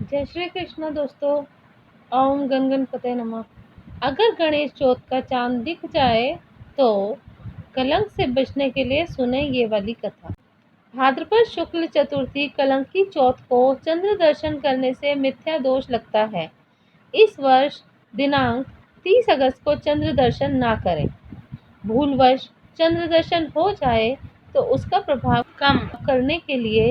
जय श्री कृष्ण दोस्तों। ओम गण गणपते नमः। अगर गणेश चौथ का चांद दिख जाए तो कलंक से बचने के लिए सुने ये वाली कथा। भाद्रपद शुक्ल चतुर्थी कलंक की चौथ को चंद्र दर्शन करने से मिथ्या दोष लगता है। इस वर्ष दिनांक 30 अगस्त को चंद्र दर्शन ना करें। भूलवश चंद्र दर्शन हो जाए तो उसका प्रभाव कम करने के लिए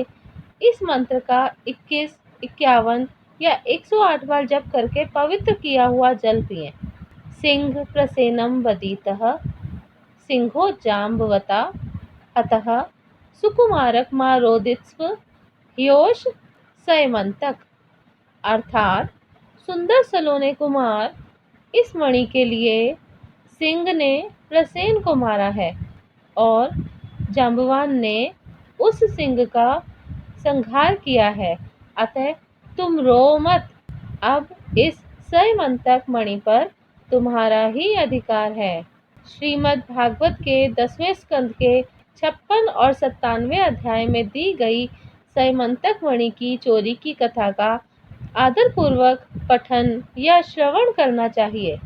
इस मंत्र का 21, 51 या 108 बार जप करके पवित्र किया हुआ जल पिएं। सिंह प्रसेनम वदितः सिंहो जाम्बवता अतः सुकुमारक मारोदित्स्व ह्योष सयमंतक। अर्थात सुंदर सलोने कुमार इस मणि के लिए सिंह ने प्रसेन को मारा है और जाम्बवान ने उस सिंह का संहार किया है, अतः तुम रो मत। अब इस सयमंतक मणि पर तुम्हारा ही अधिकार है। श्रीमद् भागवत के 10वें स्कंद के 56 और 97 अध्याय में दी गई सयमंतक मणि की चोरी की कथा का आदर पूर्वक पठन या श्रवण करना चाहिए।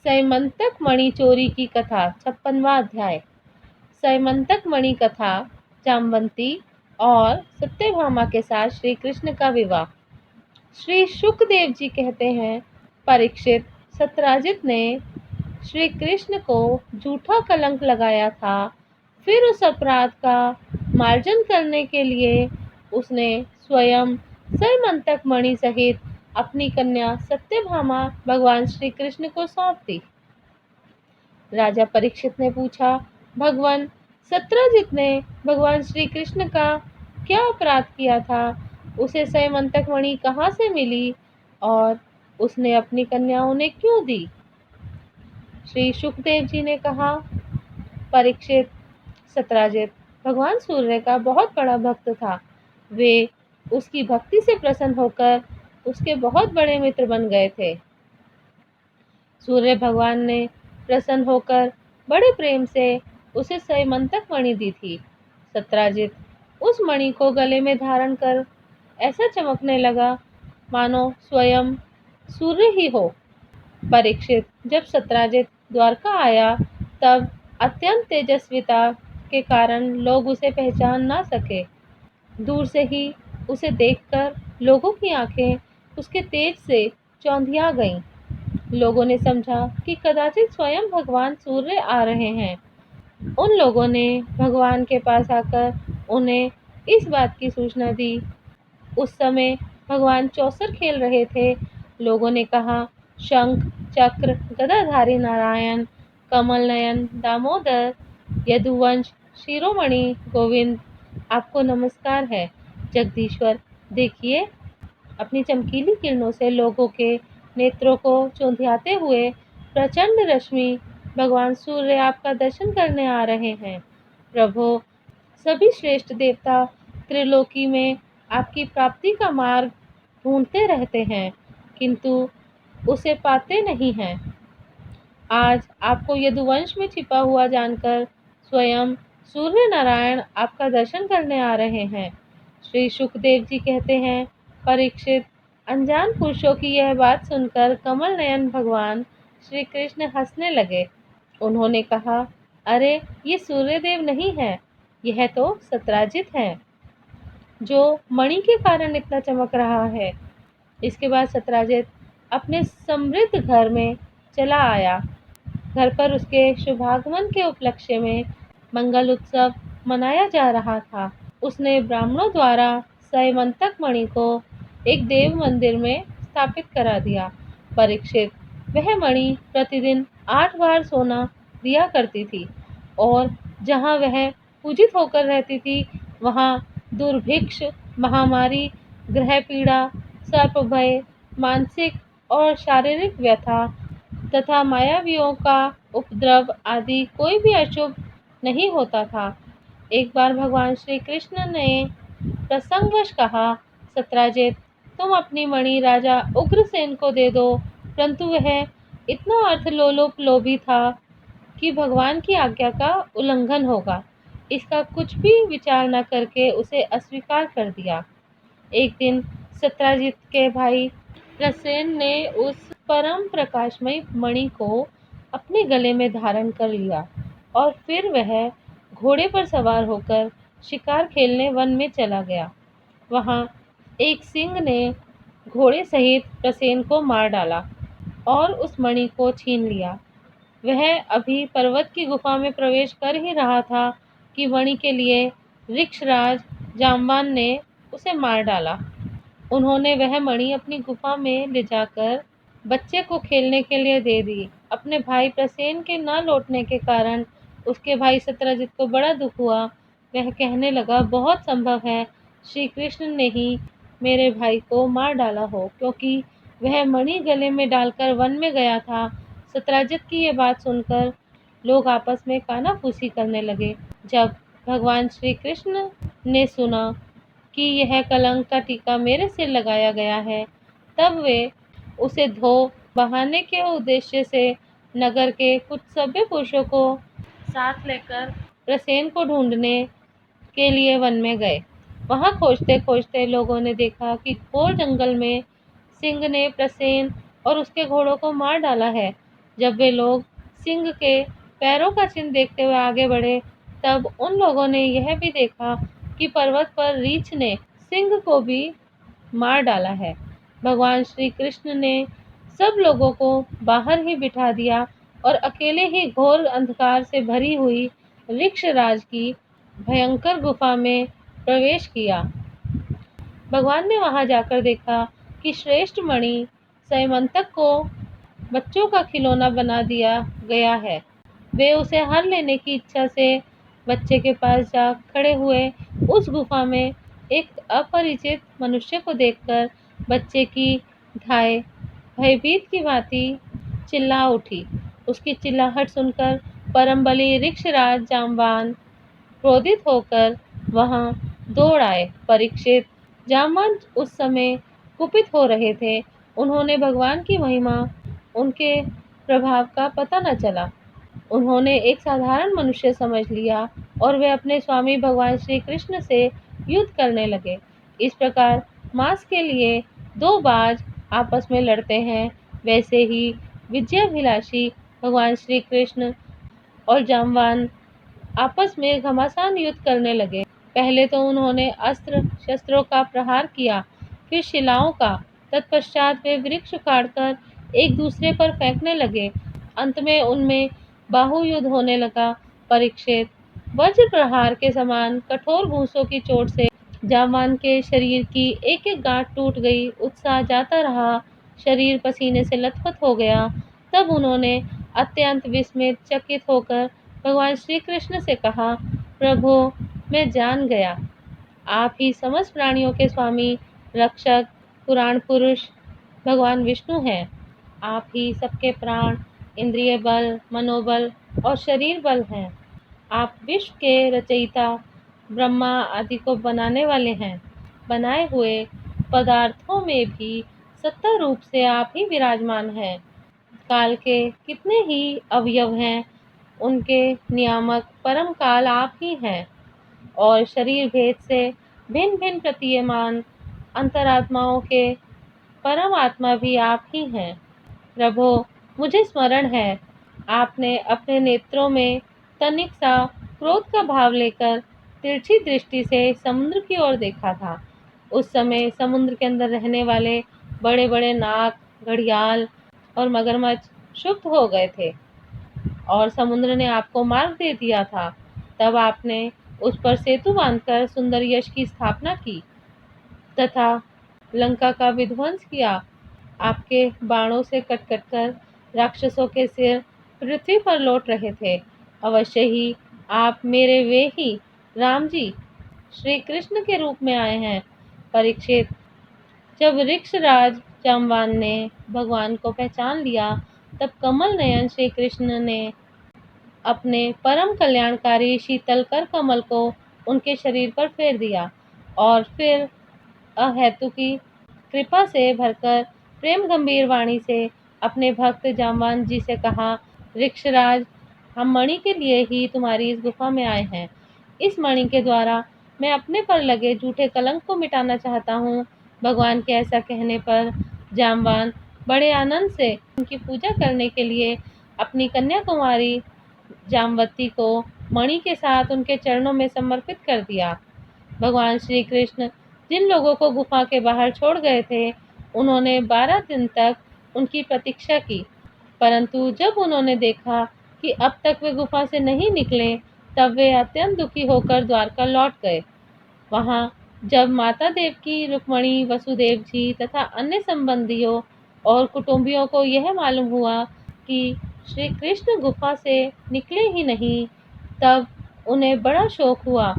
सयमंतक मणि चोरी की कथा 56वां अध्याय। सयमंतक मणि कथा जाम्बवती और सत्यभामा के साथ श्री कृष्ण का विवाह। श्री शुकदेव जी कहते हैं, परीक्षित, सत्राजित ने श्री कृष्ण को झूठा कलंक लगाया था। फिर उस अपराध का मार्जन करने के लिए उसने स्वयं सयमंतक मणि सहित अपनी कन्या सत्यभामा भगवान श्री कृष्ण को सौंप दी। राजा परीक्षित ने पूछा, भगवान, सत्राजित ने भगवान श्री कृष्ण का क्या अपराध किया था? उसे सयमंतक मणि कहाँ से मिली और उसने अपनी कन्या उन्हें क्यों दी? श्री शुकदेव जी ने कहा, परीक्षित, सत्राजित भगवान सूर्य का बहुत बड़ा भक्त था। वे उसकी भक्ति से प्रसन्न होकर उसके बहुत बड़े मित्र बन गए थे। सूर्य भगवान ने प्रसन्न होकर बड़े प्रेम से उसे सयमंतक मणि दी थी। सत्राजित उस मणि को गले में धारण कर ऐसा चमकने लगा मानो स्वयं सूर्य ही हो। परीक्षित, जब सत्राजित द्वारका आया तब अत्यंत तेजस्विता के कारण लोग उसे पहचान ना सके। दूर से ही उसे देखकर लोगों की आंखें उसके तेज से चौंधिया गईं। लोगों ने समझा कि कदाचित स्वयं भगवान सूर्य आ रहे हैं। उन लोगों ने भगवान के पास आकर उन्हें इस बात की सूचना दी। उस समय भगवान चौसर खेल रहे थे। लोगों ने कहा, शंख, चक्र, गदाधारी नारायण, कमल नयन दामोदर, यदुवंश शिरोमणि गोविंद, आपको नमस्कार है। जगदीश्वर, देखिए, अपनी चमकीली किरणों से लोगों के नेत्रों को चौंधियाते हुए प्रचंड रश्मि भगवान सूर्य आपका दर्शन करने आ रहे हैं। प्रभु, सभी श्रेष्ठ देवता त्रिलोकी में आपकी प्राप्ति का मार्ग ढूंढते रहते हैं, किंतु उसे पाते नहीं हैं। आज आपको यदुवंश में छिपा हुआ जानकर स्वयं सूर्य नारायण आपका दर्शन करने आ रहे हैं। श्री शुकदेव जी कहते हैं, परीक्षित, अनजान पुरुषों की यह बात सुनकर कमल नयन भगवान श्री कृष्ण हंसने लगे। उन्होंने कहा, अरे, ये सूर्यदेव नहीं है, यह तो सत्राजित है जो मणि के कारण इतना चमक रहा है। इसके बाद सत्राजित अपने समृद्ध घर में चला आया। घर पर उसके शुभागमन के उपलक्ष्य में मंगल उत्सव मनाया जा रहा था। उसने ब्राह्मणों द्वारा सयमंतक मणि को एक देव मंदिर में स्थापित करा दिया। परीक्षित, वह मणि प्रतिदिन 8 बार सोना दिया करती थी और जहाँ वह पूजित होकर रहती थी वहाँ दुर्भिक्ष, महामारी, ग्रह पीड़ा, सर्प भय, मानसिक और शारीरिक व्यथा तथा मायावियों का उपद्रव आदि कोई भी अशुभ नहीं होता था। एक बार भगवान श्री कृष्ण ने प्रसंगवश कहा, सत्राजित, तुम अपनी मणि राजा उग्रसेन को दे दो। परंतु वह इतना अर्थलोलुप लोभी था कि भगवान की आज्ञा का उल्लंघन होगा, इसका कुछ भी विचार न करके उसे अस्वीकार कर दिया। एक दिन सत्यजित के भाई प्रसेन ने उस परम प्रकाशमयी मणि को अपने गले में धारण कर लिया और फिर वह घोड़े पर सवार होकर शिकार खेलने वन में चला गया। वहां एक सिंह ने घोड़े सहित प्रसेन को मार डाला और उस मणि को छीन लिया। वह अभी पर्वत की गुफा में प्रवेश कर ही रहा था कि मणि के लिए ऋक्षराज जाम्बान ने उसे मार डाला। उन्होंने वह मणि अपनी गुफा में ले जाकर बच्चे को खेलने के लिए दे दी। अपने भाई प्रसेन के न लौटने के कारण उसके भाई सत्यजित को बड़ा दुख हुआ। वह कहने लगा, बहुत संभव है श्री कृष्ण ने ही मेरे भाई को मार डाला हो, क्योंकि वह मणि गले में डालकर वन में गया था। सत्यजित की ये बात सुनकर लोग आपस में कानाफूसी करने लगे। जब भगवान श्री कृष्ण ने सुना कि यह कलंक का टीका मेरे सिर लगाया गया है, तब वे उसे धो बहाने के उद्देश्य से नगर के कुछ सभ्य पुरुषों को साथ लेकर प्रसेन को ढूंढने के लिए वन में गए। वहां खोजते खोजते लोगों ने देखा कि घोर जंगल में सिंह ने प्रसेन और उसके घोड़ों को मार डाला है। जब वे लोग सिंह के पैरों का चिन्ह देखते हुए आगे बढ़े, तब उन लोगों ने यह भी देखा कि पर्वत पर रीछ ने सिंह को भी मार डाला है। भगवान श्री कृष्ण ने सब लोगों को बाहर ही बिठा दिया और अकेले ही घोर अंधकार से भरी हुई ऋक्षराज की भयंकर गुफा में प्रवेश किया। भगवान ने वहां जाकर देखा कि श्रेष्ठ मणि सैमंतक को बच्चों का खिलौना बना दिया गया है। वे उसे हर लेने की इच्छा से बच्चे के पास जा खड़े हुए। उस गुफा में एक अपरिचित मनुष्य को देखकर बच्चे की धाय भयभीत की भांति चिल्ला उठी। उसकी चिल्लाहट सुनकर परम बली ऋक्षराज जाम्बान क्रोधित होकर वहां दौड़ आए। परीक्षित जाम्बान उस समय कुपित हो रहे थे। उन्होंने भगवान की महिमा, उनके प्रभाव का पता न चला। उन्होंने एक साधारण मनुष्य समझ लिया और वे अपने स्वामी भगवान श्री कृष्ण से युद्ध करने लगे। इस प्रकार मांस के लिए दो बाज आपस में लड़ते हैं, वैसे ही विजयाभिलाषी भगवान श्री कृष्ण और जाम्बान आपस में घमासान युद्ध करने लगे। पहले तो उन्होंने अस्त्र शस्त्रों का प्रहार किया, फिर शिलाओं का। तत्पश्चात वे वृक्ष उखाड़कर एक दूसरे पर फेंकने लगे। अंत में उनमें बाहु युद्ध होने लगा। परीक्षित, वज्र प्रहार के समान कठोर घूंसों की चोट से जाम्बान के शरीर की एक एक गांठ टूट गई। उत्साह जाता रहा, शरीर पसीने से लथपथ हो गया। तब उन्होंने अत्यंत विस्मित चकित होकर भगवान श्री कृष्ण से कहा, प्रभु, मैं जान गया, आप ही समस्त प्राणियों के स्वामी, रक्षक, पुराण पुरुष भगवान विष्णु हैं। आप ही सबके प्राण, इंद्रिय बल, मनोबल और शरीर बल हैं। आप विश्व के रचयिता, ब्रह्मा आदि को बनाने वाले हैं। बनाए हुए पदार्थों में भी सत्ता रूप से आप ही विराजमान हैं। काल के कितने ही अवयव हैं, उनके नियामक परम काल आप ही हैं। और शरीर भेद से भिन्न भिन्न प्रतीयमान अंतरात्माओं के परम आत्मा भी आप ही हैं। प्रभो, मुझे स्मरण है, आपने अपने नेत्रों में तनिक सा क्रोध का भाव लेकर तिरछी दृष्टि से समुद्र की ओर देखा था। उस समय समुद्र के अंदर रहने वाले बड़े बड़े नाग, घड़ियाल और मगरमच्छ क्षुब्ध हो गए थे और समुद्र ने आपको मार्ग दे दिया था। तब आपने उस पर सेतु बांधकर सुंदर यश की स्थापना की तथा लंका का विध्वंस किया। आपके बाणों से कट कट कर राक्षसों के सिर पृथ्वी पर लौट रहे थे। अवश्य ही आप मेरे वे ही राम जी श्री कृष्ण के रूप में आए हैं। परीक्षित, जब ऋक्षराज जाम्बान ने भगवान को पहचान लिया, तब कमल नयन श्री कृष्ण ने अपने परम कल्याणकारी शीतल कर कमल को उनके शरीर पर फेर दिया और फिर अहेतु की कृपा से भरकर प्रेम गंभीर वाणी से अपने भक्त जाम्बान जी से कहा, ऋक्षराज, हम मणि के लिए ही तुम्हारी इस गुफा में आए हैं। इस मणि के द्वारा मैं अपने पर लगे झूठे कलंक को मिटाना चाहता हूँ। भगवान के ऐसा कहने पर जाम्बान बड़े आनंद से उनकी पूजा करने के लिए अपनी कन्या कुमारी जामवती को मणि के साथ उनके चरणों में समर्पित कर दिया। भगवान श्री कृष्ण जिन लोगों को गुफा के बाहर छोड़ गए थे, उन्होंने 12 दिन तक उनकी प्रतीक्षा की, परंतु जब उन्होंने देखा कि अब तक वे गुफा से नहीं निकले, तब वे अत्यंत दुखी होकर द्वारका लौट गए। वहां जब माता देवकी, रुक्मणी, वसुदेव जी तथा अन्य संबंधियों और कुटुंबियों को यह मालूम हुआ कि श्री कृष्ण गुफा से निकले ही नहीं, तब उन्हें बड़ा शोक हुआ।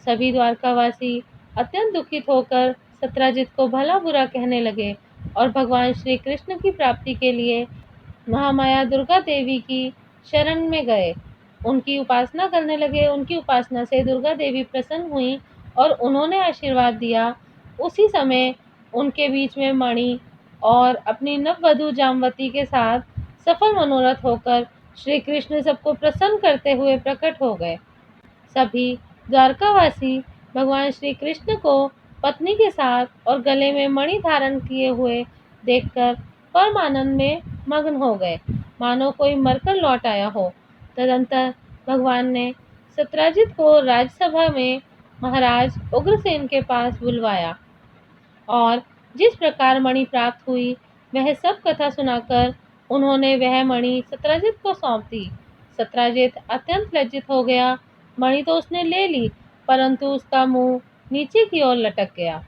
सभी द्वारकावासी अत्यंत दुखित होकर सत्राजित को भला बुरा कहने लगे और भगवान श्री कृष्ण की प्राप्ति के लिए महामाया दुर्गा देवी की शरण में गए। उनकी उपासना करने लगे। उनकी उपासना से दुर्गा देवी प्रसन्न हुई और उन्होंने आशीर्वाद दिया। उसी समय उनके बीच में मणि और अपनी नववधू जामवती के साथ सफल मनोरथ होकर श्री कृष्ण सबको प्रसन्न करते हुए प्रकट हो गए। सभी द्वारकावासी भगवान श्री कृष्ण को पत्नी के साथ और गले में मणि धारण किए हुए देखकर परम आनंद में मग्न हो गए, मानो कोई मरकर लौट आया हो। तदंतर भगवान ने सत्राजित को राजसभा में महाराज उग्रसेन के पास बुलवाया और जिस प्रकार मणि प्राप्त हुई वह सब कथा सुनाकर उन्होंने वह मणि सत्राजित को सौंप दी। सत्राजित अत्यंत लज्जित हो गया। मणि तो उसने ले ली, परंतु उसका मुंह नीचे की ओर लटक गया।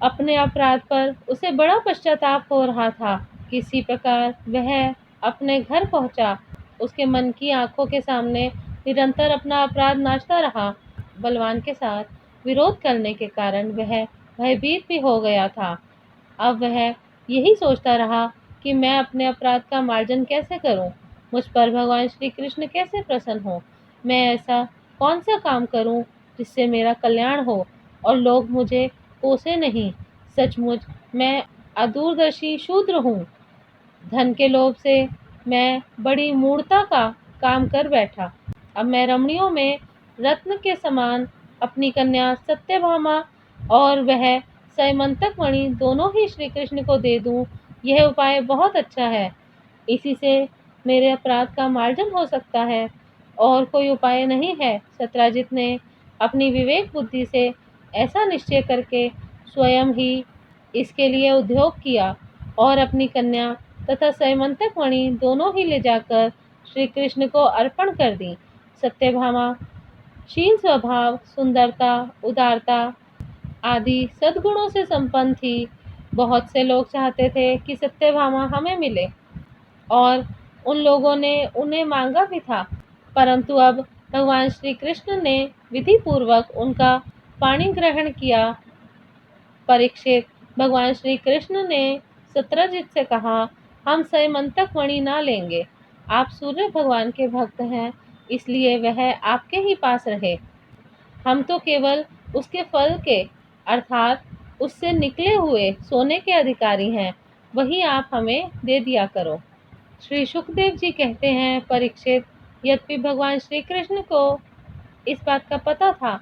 अपने अपराध पर उसे बड़ा पश्चाताप हो रहा था। किसी प्रकार वह अपने घर पहुंचा। उसके मन की आंखों के सामने निरंतर अपना अपराध नाचता रहा। बलवान के साथ विरोध करने के कारण वह भयभीत भी हो गया था। अब वह यही सोचता रहा कि मैं अपने अपराध का मार्जन कैसे करूं, मुझ पर भगवान श्री कृष्ण कैसे प्रसन्न हो, मैं ऐसा कौन सा काम करूं जिससे मेरा कल्याण हो और लोग मुझे कोसे नहीं। सचमुच मैं अदूरदर्शी शूद्र हूँ। धन के लोभ से मैं बड़ी मूढ़ता का काम कर बैठा। अब मैं रमणियों में रत्न के समान अपनी कन्या सत्यभामा और वह सैमंतक मणि दोनों ही श्री कृष्ण को दे दूं, यह उपाय बहुत अच्छा है। इसी से मेरे अपराध का मार्जन हो सकता है, और कोई उपाय नहीं है। सत्राजित ने अपनी विवेक बुद्धि से ऐसा निश्चय करके स्वयं ही इसके लिए उद्योग किया और अपनी कन्या तथा सैमंतक मणि दोनों ही ले जाकर श्री कृष्ण को अर्पण कर दी। सत्यभामा शील स्वभाव, सुंदरता, उदारता आदि सद्गुणों से संपन्न थी। बहुत से लोग चाहते थे कि सत्यभामा हमें मिले और उन लोगों ने उन्हें मांगा भी था, परंतु अब भगवान श्री कृष्ण ने विधि पूर्वक उनका पाणी ग्रहण किया। परीक्षित, भगवान श्री कृष्ण ने सत्रजित से कहा, हम सैमंतक मणि ना लेंगे। आप सूर्य भगवान के भक्त हैं, इसलिए वह आपके ही पास रहे। हम तो केवल उसके फल के अर्थात उससे निकले हुए सोने के अधिकारी हैं, वही आप हमें दे दिया करो। श्री सुखदेव जी कहते हैं, परीक्षित, यद्यपि भगवान श्री कृष्ण को इस बात का पता था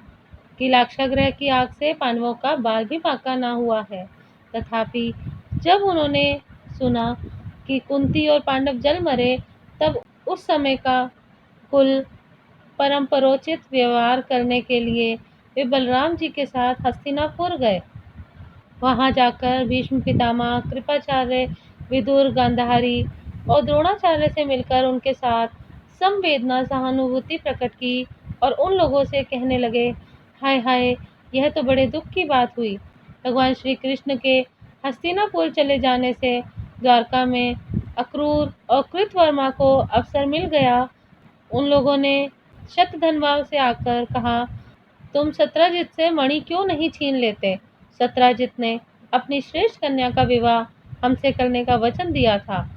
कि लाक्षागृह की आग से पांडवों का बाल भी बांका ना हुआ है, तथापि जब उन्होंने सुना कि कुंती और पांडव जल मरे, तब उस समय का कुल परम्परोचित व्यवहार करने के लिए वे बलराम जी के साथ हस्तिनापुर गए। वहां जाकर भीष्म पितामह, कृपाचार्य, विदुर, गांधारी और द्रोणाचार्य से मिलकर उनके साथ संवेदना सहानुभूति प्रकट की और उन लोगों से कहने लगे, हाय हाय, यह तो बड़े दुख की बात हुई। भगवान श्री कृष्ण के हस्तिनापुर चले जाने से द्वारका में अक्रूर और कृतवर्मा को अवसर मिल गया। उन लोगों ने शतधन्वा से आकर कहा, तुम सत्राजित से मणि क्यों नहीं छीन लेते? सत्राजित ने अपनी श्रेष्ठ कन्या का विवाह हमसे करने का वचन दिया था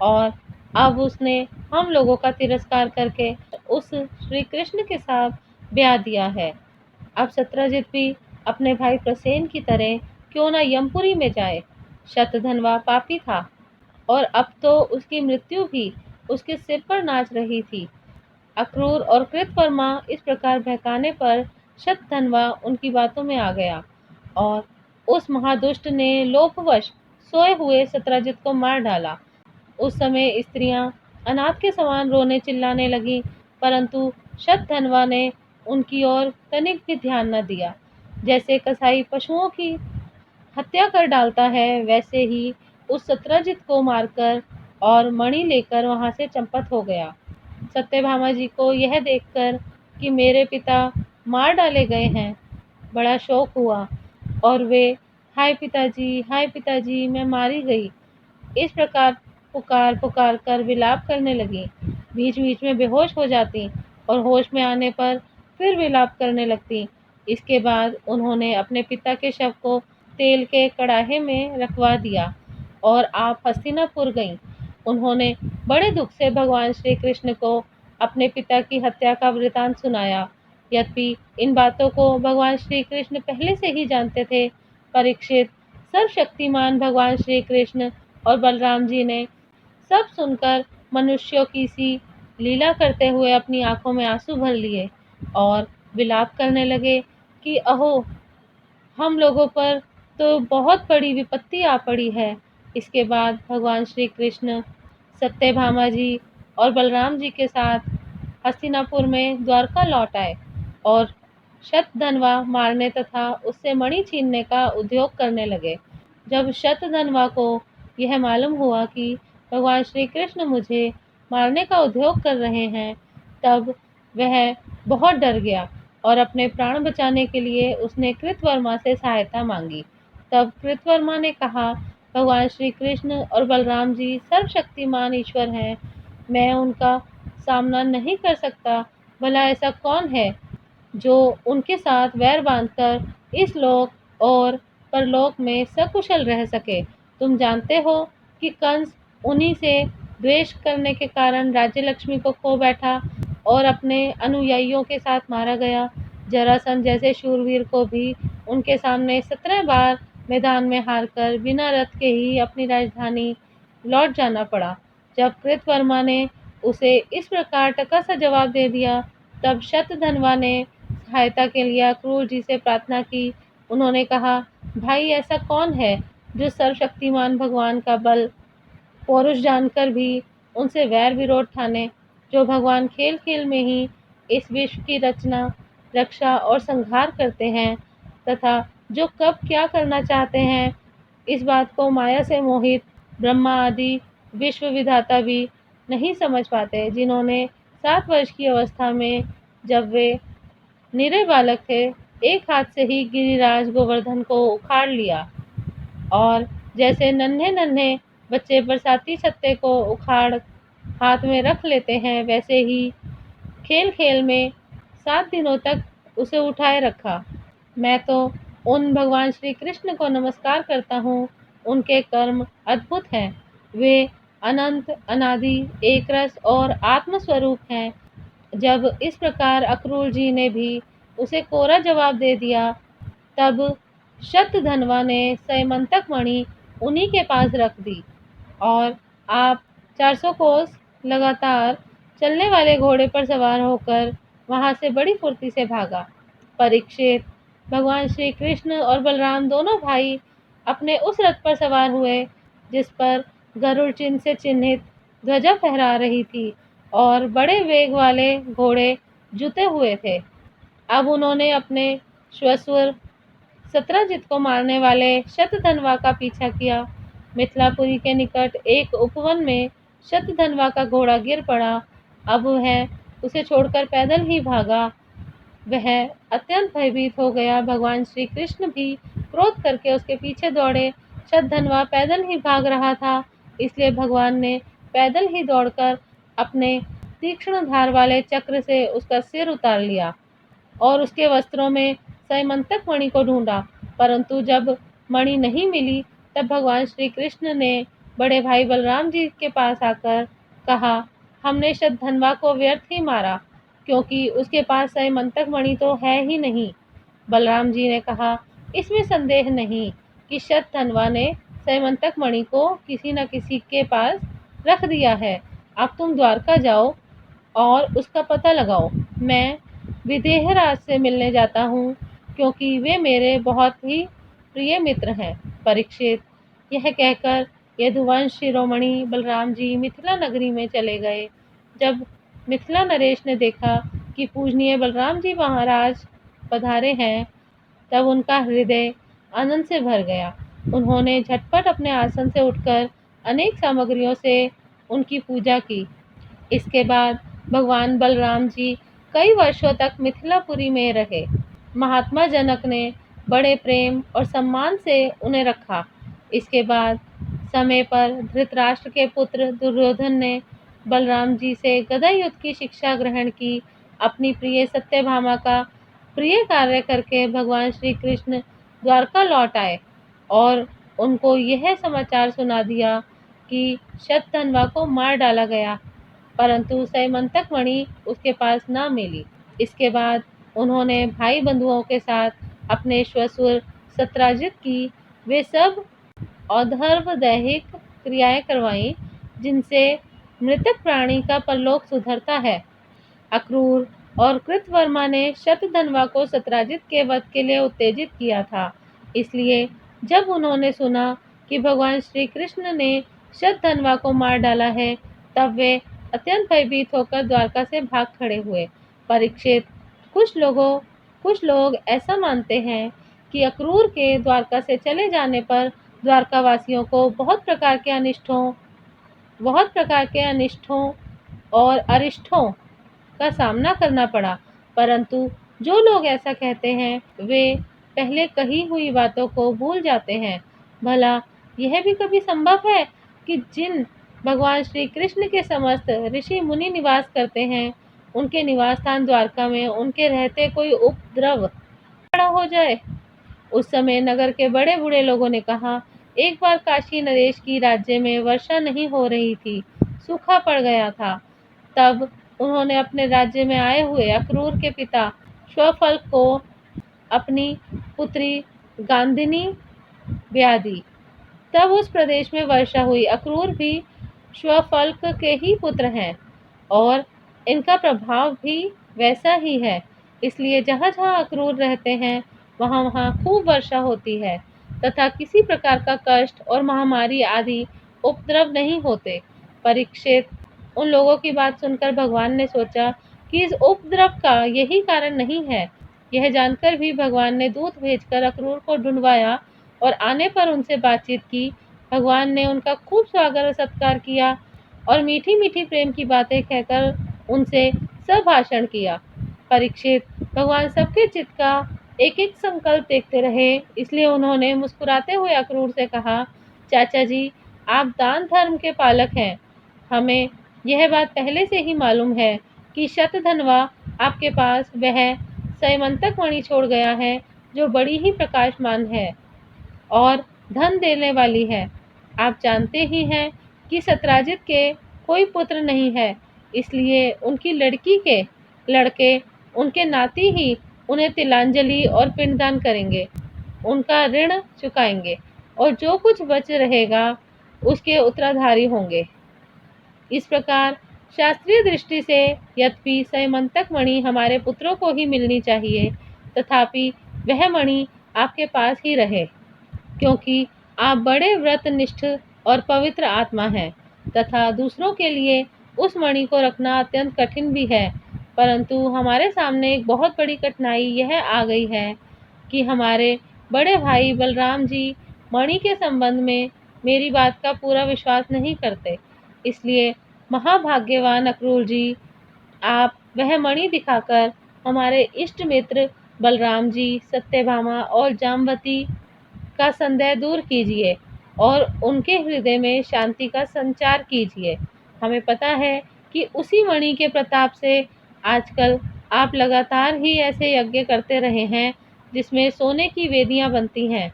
और अब उसने हम लोगों का तिरस्कार करके उस श्री कृष्ण के साथ ब्याह दिया है। अब सत्राजित भी अपने भाई प्रसेन की तरह क्यों न यमपुरी में जाए। शतधन्वा पापी था और अब तो उसकी मृत्यु भी उसके सिर पर नाच रही थी। अक्रूर और कृतवर्मा इस प्रकार बहकाने पर शतधन्वा उनकी बातों में आ गया और उस महादुष्ट ने लोभवश सोए हुए सत्यजित को मार डाला। उस समय स्त्रियां अनाथ के समान रोने चिल्लाने लगीं, परंतु शतधनवा ने उनकी ओर तनिक भी ध्यान न दिया। जैसे कसाई पशुओं की हत्या कर डालता है, वैसे ही उस सत्यजित को मारकर और मणि लेकर वहां से चंपत हो गया। सत्यभामा जी को यह देखकर कि मेरे पिता मार डाले गए हैं, बड़ा शोक हुआ और वे हाय पिताजी मैं मारी गई, इस प्रकार पुकार पुकार कर विलाप करने लगी। बीच बीच में बेहोश हो जाती और होश में आने पर फिर विलाप करने लगती। इसके बाद उन्होंने अपने पिता के शव को तेल के कड़ाहे में रखवा दिया और आप हस्तिनापुर गईं। उन्होंने बड़े दुख से भगवान श्री कृष्ण को अपने पिता की हत्या का वृतांत सुनाया। यद्यपि इन बातों को भगवान श्री कृष्ण पहले से ही जानते थे, परीक्षित सर्वशक्तिमान भगवान श्री कृष्ण और बलराम जी ने सब सुनकर मनुष्यों की सी लीला करते हुए अपनी आंखों में आंसू भर लिए और विलाप करने लगे कि अहो, हम लोगों पर तो बहुत बड़ी विपत्ति आ पड़ी है। इसके बाद भगवान श्री कृष्ण सत्यभामा जी और बलराम जी के साथ हस्तिनापुर में द्वारका लौट आए और शतधनवा मारने तथा उससे मणि छीनने का उद्योग करने लगे। जब शतधनवा को यह मालूम हुआ कि भगवान श्री कृष्ण मुझे मारने का उद्योग कर रहे हैं, तब वह बहुत डर गया और अपने प्राण बचाने के लिए उसने कृतवर्मा से सहायता मांगी। तब कृतवर्मा ने कहा, भगवान श्री कृष्ण और बलराम जी सर्वशक्तिमान ईश्वर हैं, मैं उनका सामना नहीं कर सकता। भला ऐसा कौन है जो उनके साथ वैर बांधकर इस लोक और परलोक में सकुशल रह सके। तुम जानते हो कि कंस उन्हीं से द्वेष करने के कारण राज्य लक्ष्मी को खो बैठा और अपने अनुयायियों के साथ मारा गया। जरासंध जैसे शूरवीर को भी उनके सामने 17 बार मैदान में हारकर बिना रथ के ही अपनी राजधानी लौट जाना पड़ा। जब कृतवर्मा ने उसे इस प्रकार टका सा जवाब दे दिया, तब शतधनवा ने सहायता के लिए अक्रूर जी से प्रार्थना की। उन्होंने कहा, भाई ऐसा कौन है जो सर्वशक्तिमान भगवान का बल पौरुष जानकर भी उनसे वैर विरोध ठाने, जो भगवान खेल खेल में ही इस विश्व की रचना, रक्षा और संहार करते हैं तथा जो कब क्या करना चाहते हैं, इस बात को माया से मोहित ब्रह्मा आदि विश्व विधाता भी नहीं समझ पाते, जिन्होंने 7 वर्ष की अवस्था में जब वे निरे बालक थे, एक हाथ से ही गिरिराज गोवर्धन को उखाड़ लिया और जैसे नन्हे नन्हे बच्चे बरसाती छत्ते को उखाड़ हाथ में रख लेते हैं, वैसे ही खेल खेल में 7 दिनों तक उसे उठाए रखा। मैं तो उन भगवान श्री कृष्ण को नमस्कार करता हूँ। उनके कर्म अद्भुत हैं। वे अनंत, अनादि, एकरस और आत्मस्वरूप हैं। जब इस प्रकार अक्रूर जी ने भी उसे कोरा जवाब दे दिया, तब शतधनवा ने सैमंतक मणि उन्हीं के पास रख दी और आप 400 कोस लगातार चलने वाले घोड़े पर सवार होकर वहां से बड़ी फुर्ती से भागा। परीक्षित, भगवान श्री कृष्ण और बलराम दोनों भाई अपने उस रथ पर सवार हुए जिस पर गरुड़ चिन्ह से चिन्हित ध्वजा फहरा रही थी और बड़े वेग वाले घोड़े जुते हुए थे। अब उन्होंने अपने श्वशुर सत्यजित को मारने वाले शतधनवा का पीछा किया। मिथिलापुरी के निकट एक उपवन में शतधनवा का घोड़ा गिर पड़ा। अब वह उसे छोड़कर पैदल ही भागा। वह अत्यंत भयभीत हो गया। भगवान श्री कृष्ण भी क्रोध करके उसके पीछे दौड़े। शतधनवा पैदल ही भाग रहा था, इसलिए भगवान ने पैदल ही दौड़कर अपने तीक्ष्ण धार वाले चक्र से उसका सिर उतार लिया और उसके वस्त्रों में सैमंतक मणि को ढूंढा, परंतु जब मणि नहीं मिली, तब भगवान श्री कृष्ण ने बड़े भाई बलराम जी के पास आकर कहा, हमने शतधनवा को व्यर्थ ही मारा, क्योंकि उसके पास सैमंतक मणि तो है ही नहीं। बलराम जी ने कहा, इसमें संदेह नहीं कि शतधनवा ने सैमंतक मणि को किसी न किसी के पास रख दिया है। अब तुम द्वारका जाओ और उसका पता लगाओ। मैं विदेहराज से मिलने जाता हूँ, क्योंकि वे मेरे बहुत ही प्रिय मित्र हैं। परीक्षित यह कहकर यदुवंश शिरोमणि बलराम जी मिथिला नगरी में चले गए। जब मिथिला नरेश ने देखा कि पूजनीय बलराम जी महाराज पधारे हैं, तब उनका हृदय आनंद से भर गया। उन्होंने झटपट अपने आसन से उठकर अनेक सामग्रियों से उनकी पूजा की। इसके बाद भगवान बलराम जी कई वर्षों तक मिथिलापुरी में रहे। महात्मा जनक ने बड़े प्रेम और सम्मान से उन्हें रखा। इसके बाद समय पर धृतराष्ट्र के पुत्र दुर्योधन ने बलराम जी से गदा युद्ध की शिक्षा ग्रहण की। अपनी प्रिय सत्यभामा का प्रिय कार्य करके भगवान श्री कृष्ण द्वारका लौट आए और उनको यह समाचार सुना दिया कि शतधन्वा को मार डाला गया, परंतु सैमंतक मणि उसके पास न मिली। इसके बाद उन्होंने भाई बंधुओं के साथ अपने श्वशुर सत्राजित की वे सब औधर्व दैहिक क्रियाएं करवाईं, जिनसे मृतक प्राणी का परलोक सुधरता है। अक्रूर और कृतवर्मा ने शतधन्वा को सत्राजित के वध के लिए उत्तेजित किया था। इसलिए जब उन्होंने सुना कि भगवान श्री कृष्ण ने शतधन्वा को मार डाला है, तब वे अत्यंत भयभीत होकर द्वारका से भाग खड़े हुए। परीक्षित, कुछ लोग ऐसा मानते हैं कि अक्रूर के द्वारका से चले जाने पर द्वारकावासियों को बहुत प्रकार के अनिष्टों और अरिष्टों का सामना करना पड़ा, परंतु जो लोग ऐसा कहते हैं वे पहले कही हुई बातों को भूल जाते हैं। भला यह भी कभी संभव है कि जिन भगवान श्री कृष्ण के समस्त ऋषि मुनि निवास करते हैं, उनके निवास स्थान द्वारका में उनके रहते कोई उपद्रव खड़ा हो जाए? उस समय नगर के बड़े बूढ़े लोगों ने कहा, एक बार काशी नरेश की राज्य में वर्षा नहीं हो रही थी, सूखा पड़ गया था। तब उन्होंने अपने राज्य में आए हुए अक्रूर के पिता श्वफल्क को अपनी पुत्री गांधिनी ब्याह दी। तब उस प्रदेश में वर्षा हुई। अक्रूर भी श्वफल्क के ही पुत्र हैं और इनका प्रभाव भी वैसा ही है। इसलिए जहाँ जहाँ अक्रूर रहते हैं, वहाँ वहाँ खूब वर्षा होती है तथा किसी प्रकार का कष्ट और महामारी आदि उपद्रव नहीं होते। परीक्षित, उन लोगों की बात सुनकर भगवान ने सोचा कि इस उपद्रव का यही कारण नहीं है। यह जानकर भी भगवान ने दूत भेजकर अक्रूर को ढूंढवाया और आने पर उनसे बातचीत की। भगवान ने उनका खूब स्वागत और सत्कार किया और मीठी मीठी प्रेम की बातें कहकर उनसे संभाषण किया। परीक्षित, भगवान सबके चित्त का एक एक संकल्प देखते रहे, इसलिए उन्होंने मुस्कुराते हुए अक्रूर से कहा, चाचा जी, आप दान धर्म के पालक हैं। हमें यह बात पहले से ही मालूम है कि शतधन्वा आपके पास वह सैमंतक मणि छोड़ गया है, जो बड़ी ही प्रकाशमान है और धन देने वाली है। आप जानते ही हैं कि सत्राजित के कोई पुत्र नहीं है, इसलिए उनकी लड़की के लड़के उनके नाती ही उन्हें तिलांजलि और पिंडदान करेंगे, उनका ऋण चुकाएंगे और जो कुछ बच रहेगा उसके उत्तराधारी होंगे। इस प्रकार शास्त्रीय दृष्टि से यद्यपि सैमंतक मणि हमारे पुत्रों को ही मिलनी चाहिए, तथापि वह मणि आपके पास ही रहे, क्योंकि आप बड़े व्रतनिष्ठ और पवित्र आत्मा हैं तथा दूसरों के लिए उस मणि को रखना अत्यंत कठिन भी है। परंतु हमारे सामने एक बहुत बड़ी कठिनाई यह आ गई है कि हमारे बड़े भाई बलराम जी मणि के संबंध में मेरी बात का पूरा विश्वास नहीं करते। इसलिए महाभाग्यवान अक्रूर जी, आप वह मणि दिखाकर हमारे इष्ट मित्र बलराम जी, सत्यभामा और जाम्बवती का संदेह दूर कीजिए और उनके हृदय में शांति का संचार कीजिए। हमें पता है कि उसी मणि के प्रताप से आजकल आप लगातार ही ऐसे यज्ञ करते रहे हैं जिसमें सोने की वेदियां बनती हैं।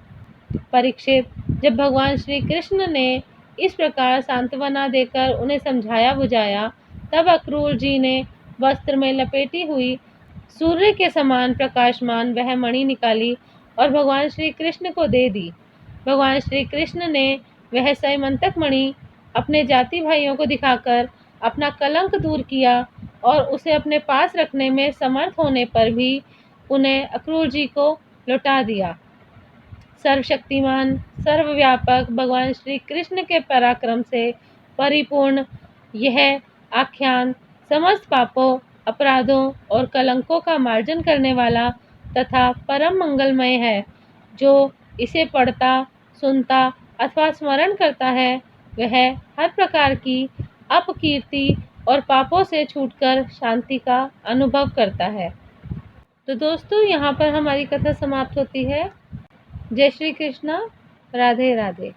परीक्षित, जब भगवान श्री कृष्ण ने इस प्रकार सांत्वना देकर उन्हें समझाया बुझाया, तब अक्रूर जी ने वस्त्र में लपेटी हुई सूर्य के समान प्रकाशमान वह मणि निकाली और भगवान श्री कृष्ण को दे दी। भगवान श्री कृष्ण ने वह सैमंतक मणि अपने जाति भाइयों को दिखाकर अपना कलंक दूर किया और उसे अपने पास रखने में समर्थ होने पर भी उन्हें अक्रूर जी को लौटा दिया। सर्वशक्तिमान, सर्वव्यापक भगवान श्री कृष्ण के पराक्रम से परिपूर्ण यह आख्यान समस्त पापों, अपराधों और कलंकों का मार्जन करने वाला तथा परम मंगलमय है। जो इसे पढ़ता, सुनता अथवा स्मरण करता है, वह हर प्रकार की अपकीर्ति और पापों से छूटकर शांति का अनुभव करता है। तो दोस्तों, यहाँ पर हमारी कथा समाप्त होती है। जय श्री कृष्णा, राधे राधे।